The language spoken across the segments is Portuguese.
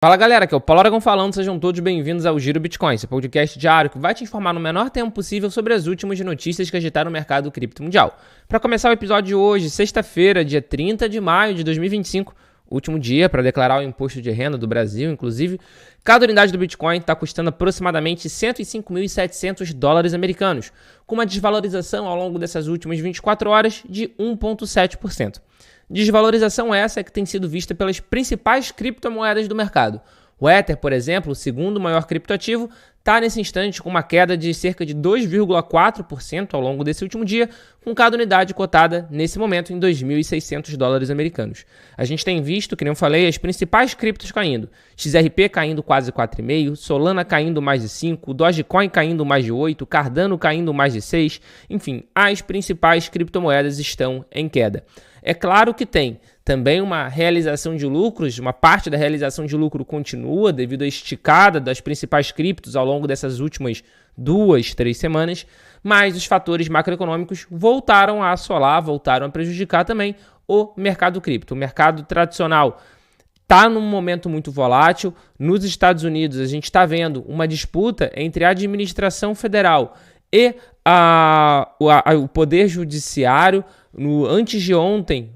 Fala galera, aqui é o Paulo Aragão falando, sejam todos bem-vindos ao Giro Bitcoin, esse podcast diário que vai te informar no menor tempo possível sobre as últimas notícias que agitaram o mercado cripto mundial. Para começar o episódio de hoje, sexta-feira, dia 30 de maio de 2025, último dia para declarar o imposto de renda do Brasil, inclusive, cada unidade do Bitcoin está custando aproximadamente 105.700 dólares americanos, com uma desvalorização ao longo dessas últimas 24 horas de 1,7%. Desvalorização essa que tem sido vista pelas principais criptomoedas do mercado. O Ether, por exemplo, o segundo maior criptoativo, está nesse instante com uma queda de cerca de 2,4% ao longo desse último dia, com cada unidade cotada nesse momento em 2.600 dólares americanos. A gente tem visto, que nem eu falei, as principais criptos caindo. XRP caindo quase 4,5%, Solana caindo mais de 5%, Dogecoin caindo mais de 8%, Cardano caindo mais de 6%. Enfim, as principais criptomoedas estão em queda. É claro que tem também uma realização de lucros, uma parte da realização de lucro continua devido à esticada das principais criptos ao longo dessas últimas 2-3 semanas, mas os fatores macroeconômicos voltaram a assolar, voltaram a prejudicar também o mercado cripto. O mercado tradicional está num momento muito volátil. Nos Estados Unidos, a gente está vendo uma disputa entre a administração federal e o Poder Judiciário. Antes de ontem,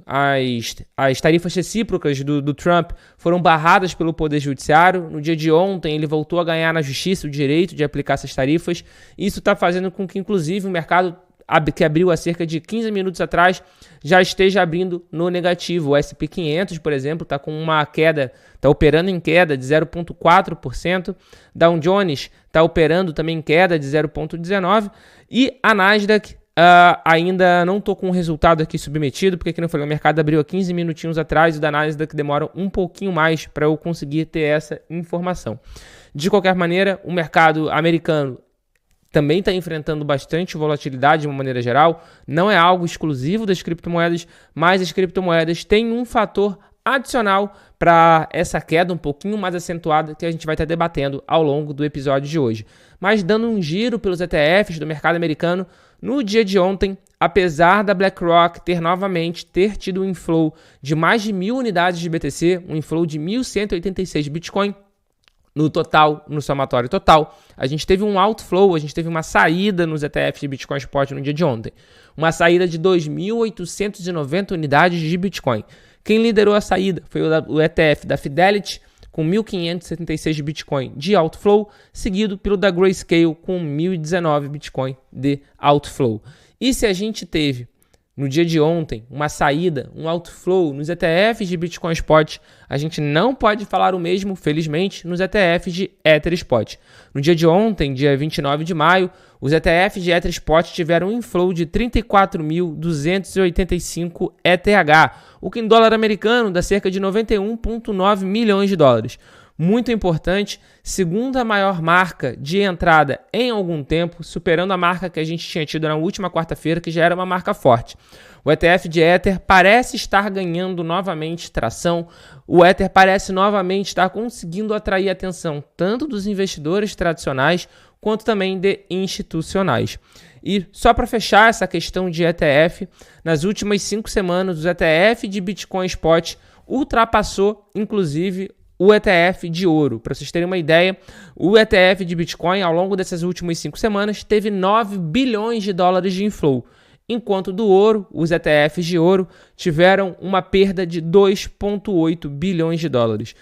as tarifas recíprocas do Trump foram barradas pelo Poder Judiciário. No dia de ontem, ele voltou a ganhar na Justiça o direito de aplicar essas tarifas. Isso está fazendo com que, inclusive, o mercado que abriu há cerca de 15 minutos atrás já esteja abrindo no negativo. O S&P 500, por exemplo, está com uma queda, está operando em queda de 0,4%. Dow Jones está operando também em queda de 0,19%. E a Nasdaq ainda não estou com o resultado aqui submetido, porque, como eu falei, o mercado abriu há 15 minutinhos atrás e o da Nasdaq demora um pouquinho mais para eu conseguir ter essa informação. De qualquer maneira, o mercado americano também está enfrentando bastante volatilidade de uma maneira geral. Não é algo exclusivo das criptomoedas, mas as criptomoedas têm um fator adicional para essa queda um pouquinho mais acentuada que a gente vai estar debatendo ao longo do episódio de hoje. Mas dando um giro pelos ETFs do mercado americano, no dia de ontem, apesar da BlackRock ter tido um inflow de mais de 1.000 unidades de BTC, um inflow de 1.186 Bitcoin, no total, no somatório total, a gente teve um outflow, a gente teve uma saída nos ETFs de Bitcoin Spot no dia de ontem. Uma saída de 2.890 unidades de Bitcoin. Quem liderou a saída foi o ETF da Fidelity, com 1.576 Bitcoin de outflow, seguido pelo da Grayscale, com 1.019 Bitcoin de outflow. E se a gente teve, no dia de ontem, uma saída, um outflow nos ETFs de Bitcoin Spot, a gente não pode falar o mesmo, felizmente, nos ETFs de Ether Spot. No dia de ontem, dia 29 de maio, os ETFs de Ether Spot tiveram um inflow de 34.285 ETH, o que em dólar americano dá cerca de 91,9 milhões de dólares. Muito importante, segunda maior marca de entrada em algum tempo, superando a marca que a gente tinha tido na última quarta-feira, que já era uma marca forte. O ETF de Ether parece estar ganhando novamente tração, o Ether parece novamente estar conseguindo atrair a atenção tanto dos investidores tradicionais quanto também de institucionais. E só para fechar essa questão de ETF, nas últimas 5 semanas, o ETF de Bitcoin Spot ultrapassou, inclusive, o ETF de ouro. Para vocês terem uma ideia, o ETF de Bitcoin, ao longo dessas últimas 5 semanas, teve 9 bilhões de dólares de inflow, enquanto do ouro, os ETFs de ouro, tiveram uma perda de 2,8 bilhões de dólares.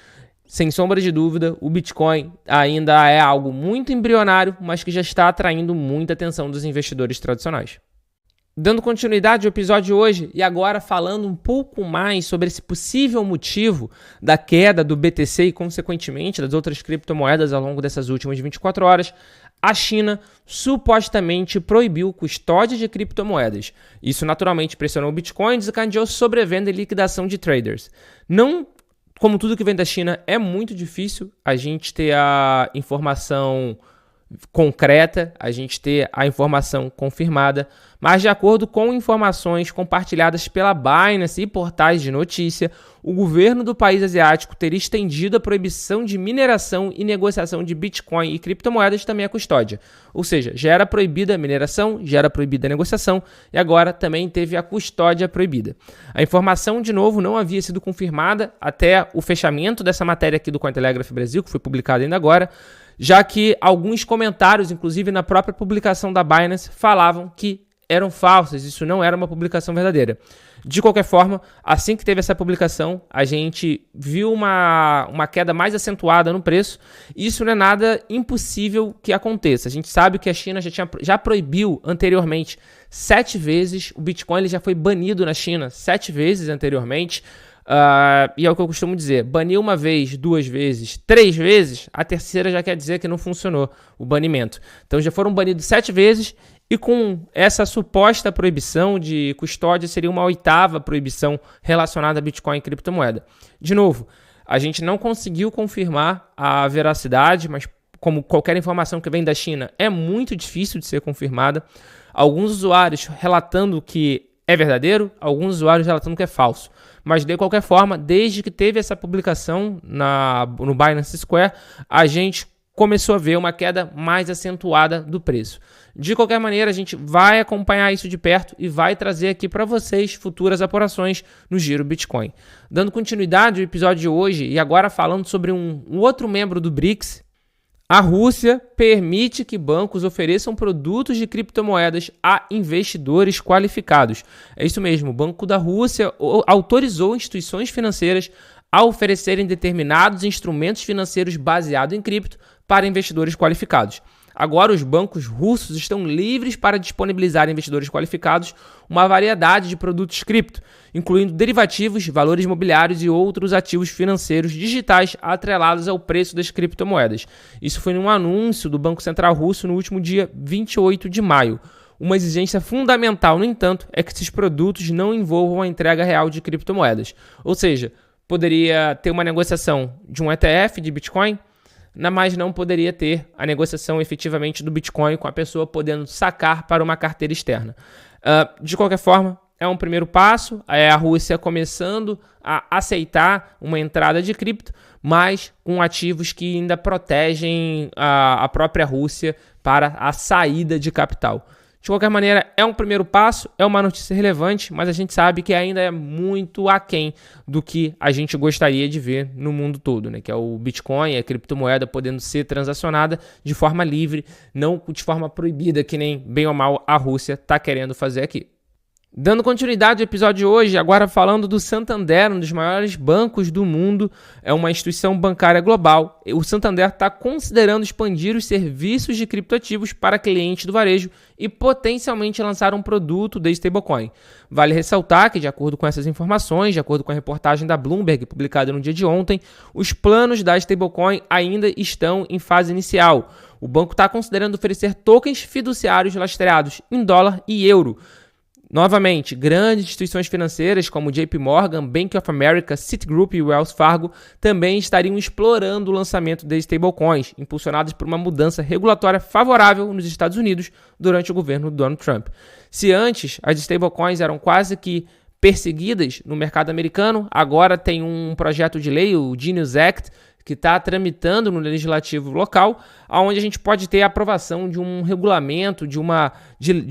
Sem sombra de dúvida, o Bitcoin ainda é algo muito embrionário, mas que já está atraindo muita atenção dos investidores tradicionais. Dando continuidade ao episódio de hoje e agora falando um pouco mais sobre esse possível motivo da queda do BTC e, consequentemente, das outras criptomoedas ao longo dessas últimas 24 horas, a China supostamente proibiu custódia de criptomoedas. Isso naturalmente pressionou o Bitcoin e desencadeou sobrevenda e liquidação de traders. Não, como tudo que vem da China, é muito difícil a gente ter a informação concreta, a gente ter a informação confirmada, mas de acordo com informações compartilhadas pela Binance e portais de notícia, o governo do país asiático teria estendido a proibição de mineração e negociação de Bitcoin e criptomoedas também à custódia. Ou seja, já era proibida a mineração, já era proibida a negociação e agora também teve a custódia proibida. A informação, de novo, não havia sido confirmada até o fechamento dessa matéria aqui do Cointelegraph Brasil, que foi publicada ainda agora, já que alguns comentários, inclusive na própria publicação da Binance, falavam que eram falsas, isso não era uma publicação verdadeira. De qualquer forma, assim que teve essa publicação, a gente viu uma queda mais acentuada no preço. Isso não é nada impossível que aconteça. A gente sabe que a China já proibiu anteriormente 7 vezes, o Bitcoin ele já foi banido na China 7 vezes anteriormente. E é o que eu costumo dizer, banir uma vez, 2 vezes, 3 vezes, a terceira já quer dizer que não funcionou o banimento. Então já foram banidos 7 vezes e com essa suposta proibição de custódia seria uma 8ª proibição relacionada a Bitcoin e criptomoeda. De novo, a gente não conseguiu confirmar a veracidade, mas como qualquer informação que vem da China é muito difícil de ser confirmada. Alguns usuários relatando que é verdadeiro, alguns usuários relatando que é falso. Mas, de qualquer forma, desde que teve essa publicação no Binance Square, a gente começou a ver uma queda mais acentuada do preço. De qualquer maneira, a gente vai acompanhar isso de perto e vai trazer aqui para vocês futuras apurações no Giro Bitcoin. Dando continuidade ao episódio de hoje e agora falando sobre um outro membro do BRICS, a Rússia permite que bancos ofereçam produtos de criptomoedas a investidores qualificados. É isso mesmo, o Banco da Rússia autorizou instituições financeiras a oferecerem determinados instrumentos financeiros baseados em cripto para investidores qualificados. Agora, os bancos russos estão livres para disponibilizar a investidores qualificados uma variedade de produtos cripto, incluindo derivativos, valores imobiliários e outros ativos financeiros digitais atrelados ao preço das criptomoedas. Isso foi num anúncio do Banco Central Russo no último dia 28 de maio. Uma exigência fundamental, no entanto, é que esses produtos não envolvam a entrega real de criptomoedas. Ou seja, poderia ter uma negociação de um ETF de Bitcoin, mas não poderia ter a negociação efetivamente do Bitcoin com a pessoa podendo sacar para uma carteira externa. De qualquer forma, é um primeiro passo, é a Rússia começando a aceitar uma entrada de cripto, mas com ativos que ainda protegem a própria Rússia para a saída de capital. De qualquer maneira, é um primeiro passo, é uma notícia relevante, mas a gente sabe que ainda é muito aquém do que a gente gostaria de ver no mundo todo, né? Que é o Bitcoin, a criptomoeda podendo ser transacionada de forma livre, não de forma proibida, que nem bem ou mal a Rússia está querendo fazer aqui. Dando continuidade ao episódio de hoje, agora falando do Santander, um dos maiores bancos do mundo, é uma instituição bancária global. O Santander está considerando expandir os serviços de criptoativos para clientes do varejo e potencialmente lançar um produto de stablecoin. Vale ressaltar que, de acordo com essas informações, de acordo com a reportagem da Bloomberg publicada no dia de ontem, os planos da stablecoin ainda estão em fase inicial. O banco está considerando oferecer tokens fiduciários lastreados em dólar e euro. Novamente, grandes instituições financeiras como JP Morgan, Bank of America, Citigroup e Wells Fargo também estariam explorando o lançamento de stablecoins, impulsionados por uma mudança regulatória favorável nos Estados Unidos durante o governo do Donald Trump. Se antes as stablecoins eram quase que perseguidas no mercado americano, agora tem um projeto de lei, o Genius Act, que está tramitando no legislativo local, onde a gente pode ter a aprovação de um regulamento, de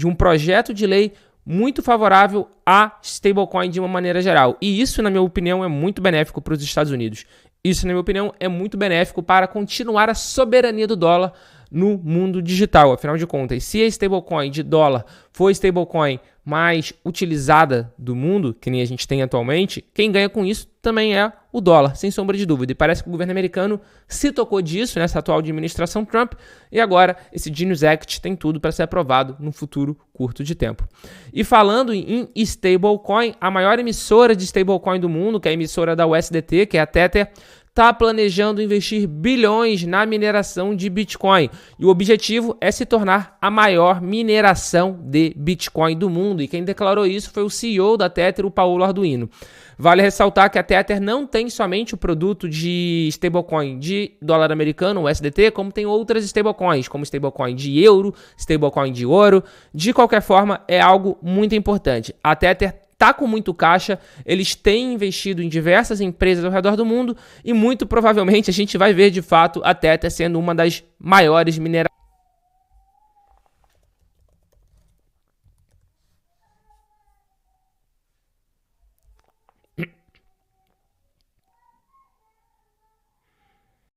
um projeto de lei muito favorável a stablecoin de uma maneira geral. E isso, na minha opinião, é muito benéfico para os Estados Unidos. Isso, na minha opinião, é muito benéfico para continuar a soberania do dólar no mundo digital. Afinal de contas, se a stablecoin de dólar for a stablecoin mais utilizada do mundo, que nem a gente tem atualmente, quem ganha com isso também é o dólar, sem sombra de dúvida. E parece que o governo americano se tocou disso nessa atual administração Trump e agora esse Genius Act tem tudo para ser aprovado no futuro curto de tempo. E falando em stablecoin, a maior emissora de stablecoin do mundo, que é a emissora da USDT, que é a Tether, está planejando investir bilhões na mineração de Bitcoin. E o objetivo é se tornar a maior mineração de Bitcoin do mundo. E quem declarou isso foi o CEO da Tether, o Paulo Arduino. Vale ressaltar que a Tether não tem somente o produto de stablecoin de dólar americano, o USDT, como tem outras stablecoins, como stablecoin de euro, stablecoin de ouro. De qualquer forma, é algo muito importante. A Tether está com muito caixa, eles têm investido em diversas empresas ao redor do mundo e muito provavelmente a gente vai ver de fato a Tether sendo uma das maiores mineradoras